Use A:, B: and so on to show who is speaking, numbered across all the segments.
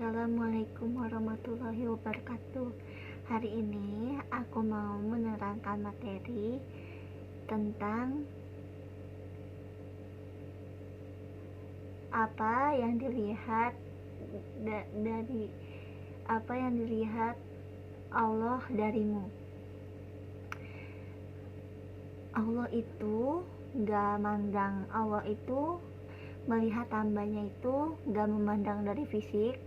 A: Assalamualaikum warahmatullahi wabarakatuh. Hari ini aku mau menerangkan materi tentang apa yang dilihat dari apa yang dilihat Allah darimu. Allah itu gak mandang, Allah itu melihat hambanya itu gak memandang dari fisik,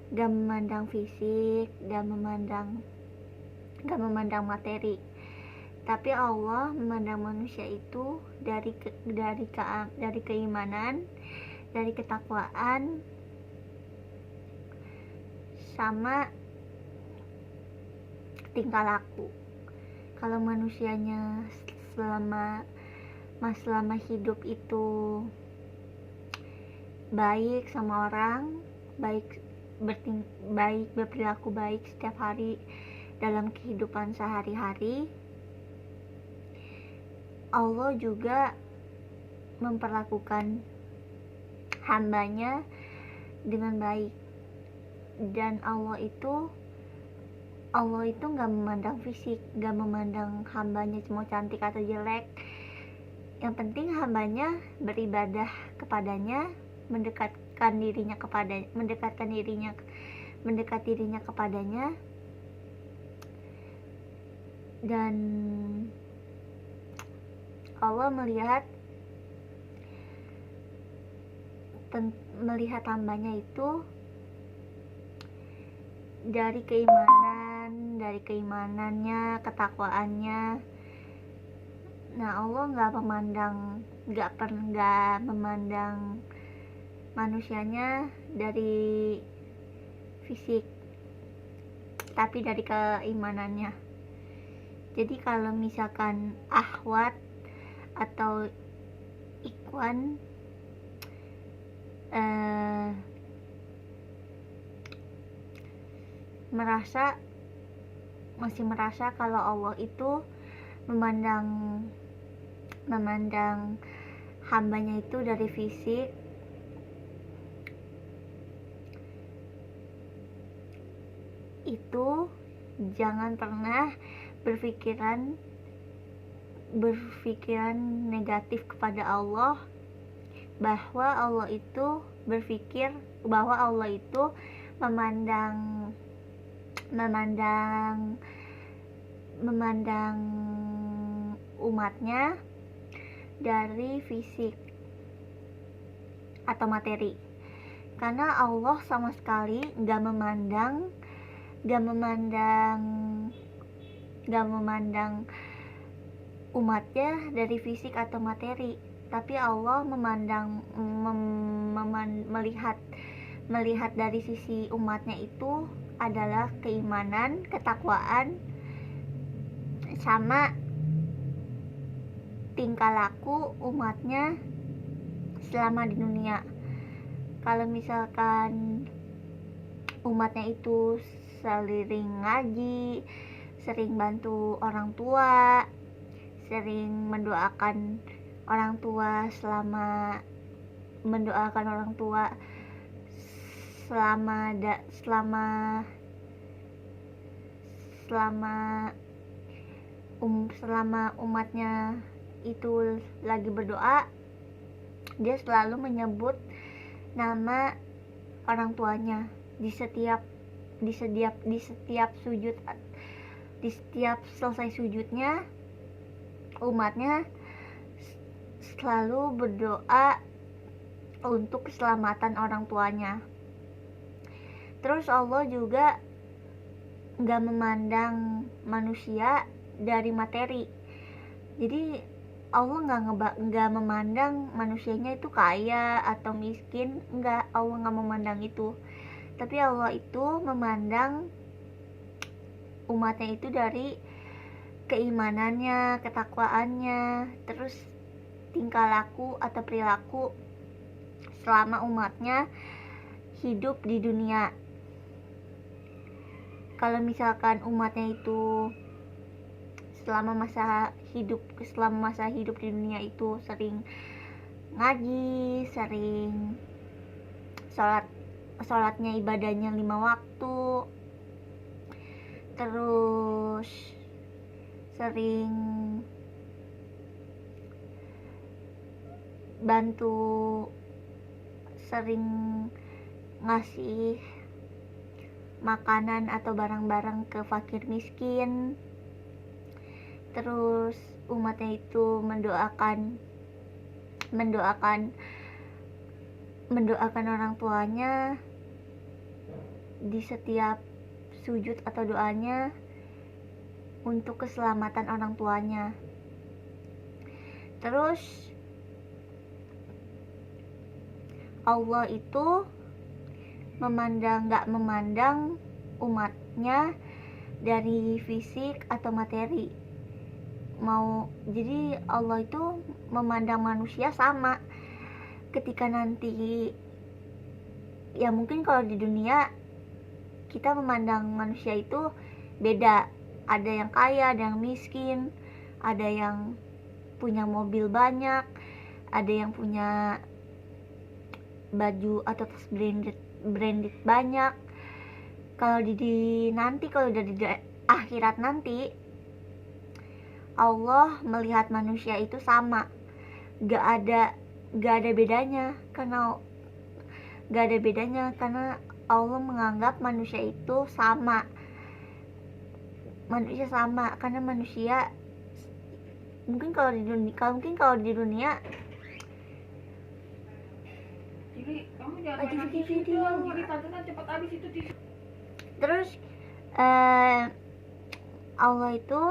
A: gak memandang gak memandang materi, tapi Allah memandang manusia itu dari keimanan, dari ketakwaan, sama tingkah laku. Kalau manusianya selama hidup itu baik sama orang, baik berperilaku baik setiap hari dalam kehidupan sehari-hari, Allah juga memperlakukan hambanya dengan baik. Dan Allah itu gak memandang fisik, gak memandang hambanya mau cantik atau jelek. Yang penting hambanya beribadah kepadanya, mendekatkan dirinya kepadanya, dan Allah melihat hambanya itu dari keimanannya, ketakwaannya. Nah, Allah nggak memandang manusianya dari fisik, tapi dari keimanannya. Jadi kalau misalkan akhwat atau ikhwan masih merasa kalau Allah itu memandang hambanya itu dari fisik, itu jangan pernah berpikiran negatif kepada Allah, bahwa Allah itu memandang umatnya dari fisik atau materi. Karena Allah sama sekali gak memandang umatnya dari fisik atau materi, tapi Allah melihat dari sisi umatnya itu adalah keimanan, ketakwaan, sama tingkah laku umatnya selama di dunia. Kalau misalkan umatnya itu sering ngaji, sering bantu orang tua, sering mendoakan orang tua selama umatnya itu lagi berdoa, dia selalu menyebut nama orang tuanya di setiap sujud, di setiap selesai sujudnya. Umatnya selalu berdoa untuk keselamatan orang tuanya. Terus Allah juga gak memandang manusia dari materi. Jadi Allah gak memandang manusianya itu kaya atau miskin, enggak. Allah gak memandang itu, tapi Allah itu memandang umatnya itu dari keimanannya, ketakwaannya, terus tingkah laku atau perilaku selama umatnya hidup di dunia. Kalau misalkan umatnya itu selama masa hidup di dunia itu sering ngaji, sering sholat sholatnya ibadahnya 5 waktu, terus sering bantu, sering ngasih makanan atau barang-barang ke fakir miskin. Terus umatnya itu mendoakan orang tuanya di setiap sujud atau doanya untuk keselamatan orang tuanya. Terus Allah itu gak memandang umatnya dari fisik atau materi. Jadi Allah itu memandang manusia sama. Ketika nanti, ya mungkin kalau di dunia kita memandang manusia itu beda, ada yang kaya, ada yang miskin, ada yang punya mobil banyak, ada yang punya baju atau tas branded banyak. Kalau kalau dari akhirat nanti, Allah melihat manusia itu sama, gak ada bedanya, karena Allah menganggap manusia itu sama. Karena manusia mungkin kalau di dunia
B: Jadi kamu jangan
A: lagi
B: main
A: bikin
B: tisu
A: video.
B: dong. Jadi tontonan cepat habis itu tisu.
A: Terus Allah itu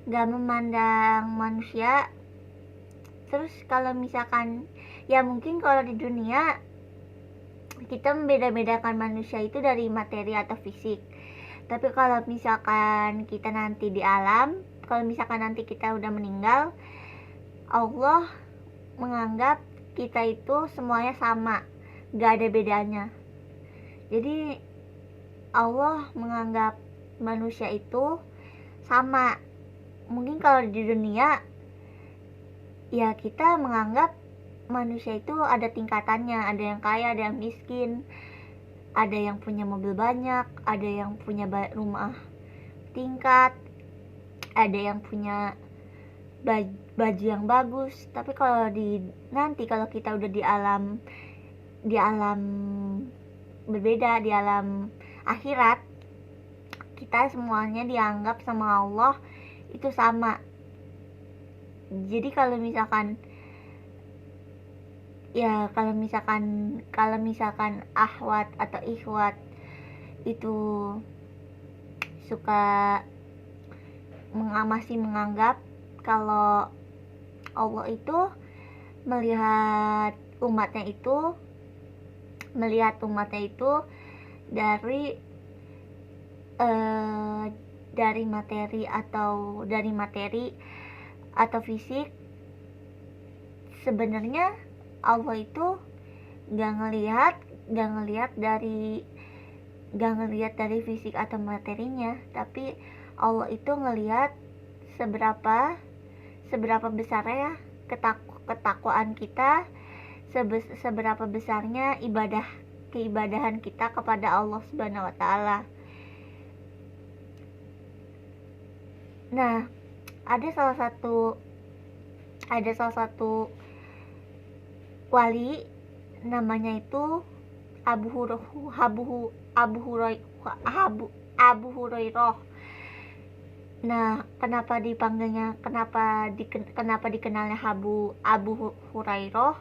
A: gak memandang manusia. Terus kalau misalkan, ya mungkin kalau di dunia kita membeda-bedakan manusia itu dari materi atau fisik. Tapi kalau misalkan kita nanti di alam, kalau misalkan nanti kita udah meninggal, Allah menganggap kita itu semuanya sama, gak ada bedanya. Jadi Allah menganggap manusia itu sama. Mungkin kalau di dunia, ya kita menganggap manusia itu ada tingkatannya, ada yang kaya, ada yang miskin, ada yang punya mobil banyak, ada yang punya rumah tingkat, ada yang punya baju yang bagus. Tapi kalau nanti kalau kita udah di alam berbeda, di alam akhirat, kita semuanya dianggap sama Allah itu sama. Jadi kalau misalkan akhwat atau ikhwat itu suka masih menganggap kalau Allah itu melihat umatnya itu dari materi atau fisik. Sebenarnya Allah itu gak ngelihat dari fisik atau materinya, tapi Allah itu ngelihat seberapa besarnya ketakwaan kita, seberapa besarnya keibadahan kita kepada Allah Subhanahu wa taala. Nah, ada salah satu wali, namanya itu Abu Hurairah. Nah, kenapa dikenalnya Abu Hurairah?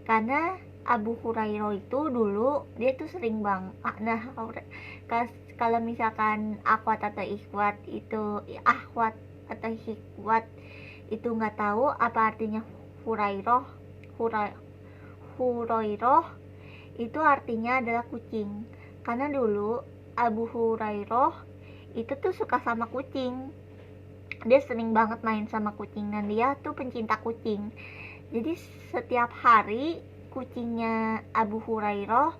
A: Karena Abu Hurairah itu dulu dia tuh sering kalau misalkan akhwat atau ikhwat itu nggak tahu apa artinya Hurairah itu artinya adalah kucing. Karena dulu Abu Hurairah itu tuh suka sama kucing, dia sering banget main sama kucing, dan dia tuh pencinta kucing. Jadi setiap hari kucingnya Abu Hurairah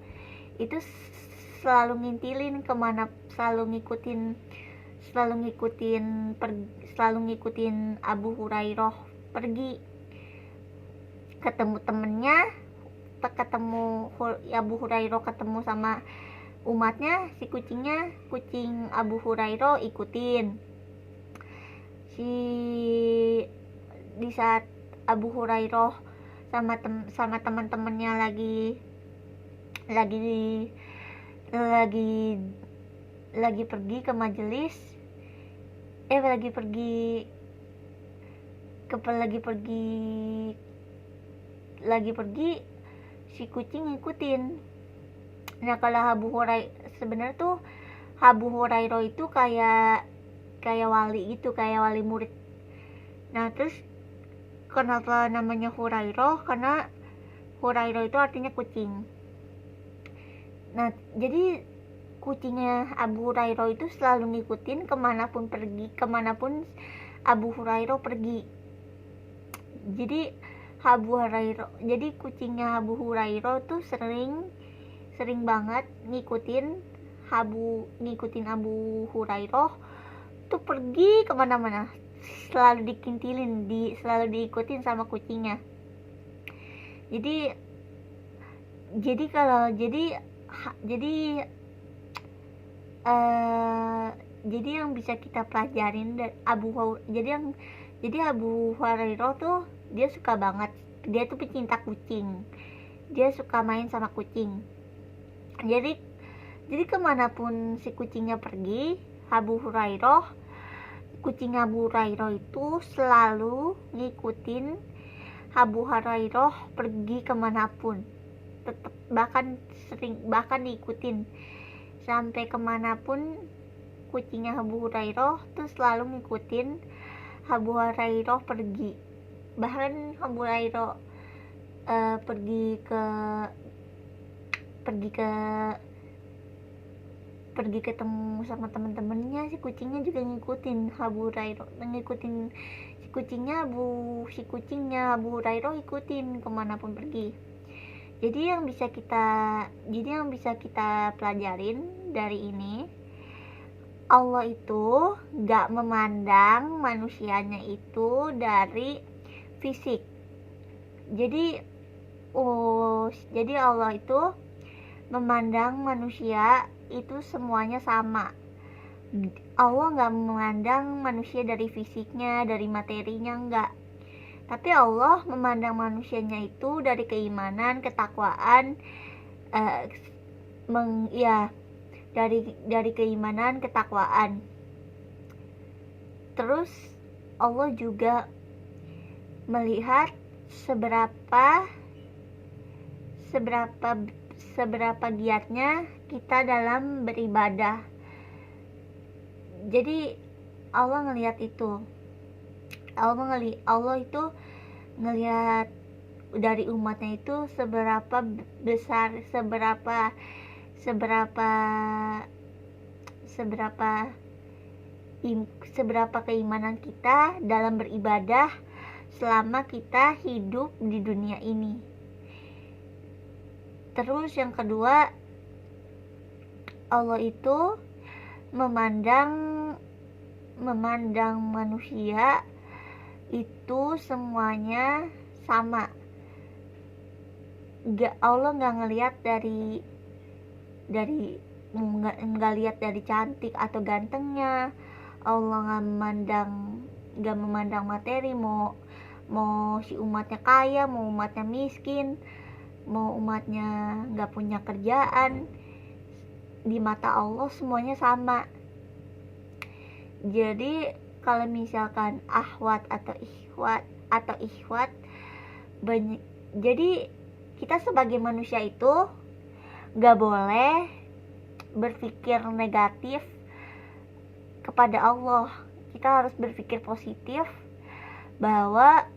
A: itu selalu ngintilin kemana, selalu ngikutin Abu Hurairah pergi ketemu temennya, Abu Hurairah ketemu sama umatnya, si kucing Abu Hurairah ikutin. Di saat Abu Hurairah sama teman-temannya lagi pergi ke majelis, lagi pergi si kucing ngikutin. Nah, kalau sebenarnya tuh Abu Hurairah itu kayak wali gitu, kayak wali murid. Nah, terus kenapa namanya Hurairah? Karena Hurairah itu artinya kucing. Nah, jadi kucingnya Abu Hurairah itu selalu ngikutin kemanapun Abu Hurairah pergi. Jadi kucingnya Abu Hurairah tuh sering banget ngikutin Abu Hurairah tuh pergi kemana-mana, selalu diikutin sama kucingnya. Jadi yang bisa kita pelajarin dari Abu Hurairah tuh dia tuh pecinta kucing, dia suka main sama kucing. Jadi kemanapun si kucingnya pergi, kucing Abu Hurairah itu selalu ngikutin Abu Hurairah pergi kemanapun, bahkan diikutin sampai kemanapun kucingnya Abu Hurairah tuh selalu ngikutin Abu Hurairah pergi. Bahkan Abu Hurairah pergi ketemu sama teman-temannya, si kucingnya juga ngikutin Abu Hurairah, si kucingnya Abu Hurairah ikutin kemanapun pergi. Jadi yang bisa kita pelajarin dari ini, Allah itu gak memandang manusianya itu dari fisik. Jadi Allah itu memandang manusia itu semuanya sama. Allah gak memandang manusia dari fisiknya, dari materinya, enggak. Tapi Allah memandang manusianya itu dari keimanan, ketakwaan, dari keimanan, ketakwaan. Terus Allah juga melihat seberapa giatnya kita dalam beribadah. Jadi Allah ngelihat itu. Allah itu ngelihat dari umatnya itu seberapa besar, seberapa keimanan kita dalam beribadah selama kita hidup di dunia ini. Terus yang kedua, Allah itu memandang manusia itu semuanya sama. Allah nggak ngelihat nggak lihat dari cantik atau gantengnya. Allah nggak memandang materi, mau si umatnya kaya, mau umatnya miskin, mau umatnya nggak punya kerjaan. Di mata Allah semuanya sama. Jadi kalau misalkan ahwat atau ikhwat banyak, jadi kita sebagai manusia itu gak boleh berpikir negatif kepada Allah. Kita harus berpikir positif bahwa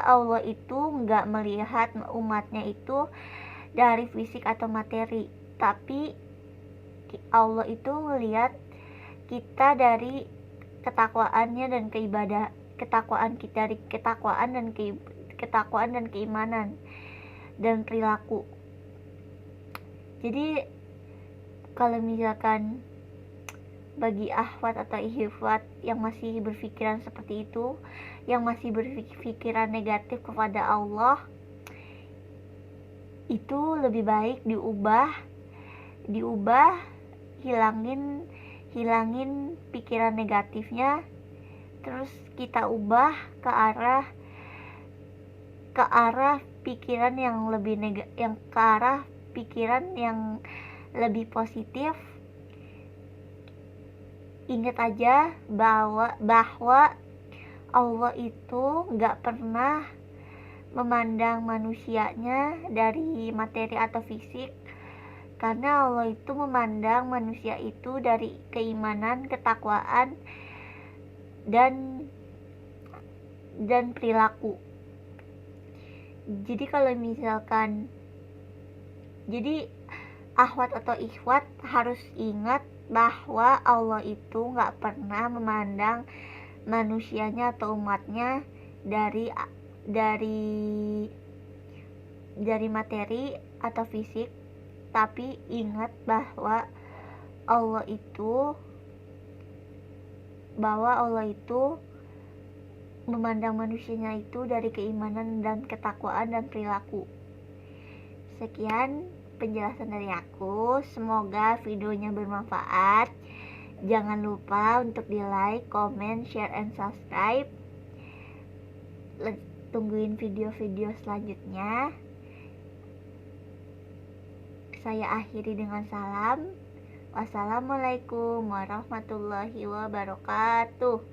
A: Allah itu gak melihat umatnya itu dari fisik atau materi, tapi Allah itu melihat kita dari ketakwaannya dan ketakwaan dan keimanan dan perilaku. Jadi kalau misalkan bagi akhwat atau ikhwat yang masih berpikiran seperti itu, yang masih berpikiran negatif kepada Allah, itu lebih baik diubah, hilangin pikiran negatifnya, terus kita ubah ke arah pikiran yang lebih ke arah pikiran yang lebih positif. Ingat aja bahwa Allah itu gak pernah memandang manusianya dari materi atau fisik, karena Allah itu memandang manusia itu dari keimanan, ketakwaan, dan perilaku. Jadi kalau misalkan, jadi akhwat atau ikhwat harus ingat bahwa Allah itu gak pernah memandang manusianya atau umatnya dari materi atau fisik, tapi ingat bahwa Allah itu memandang manusianya itu dari keimanan dan ketakwaan dan perilaku. Sekian penjelasan dari aku, semoga videonya bermanfaat. Jangan lupa untuk di like, comment, share, and subscribe. Tungguin video-video selanjutnya. Saya akhiri dengan salam. Wassalamualaikum warahmatullahi wabarakatuh.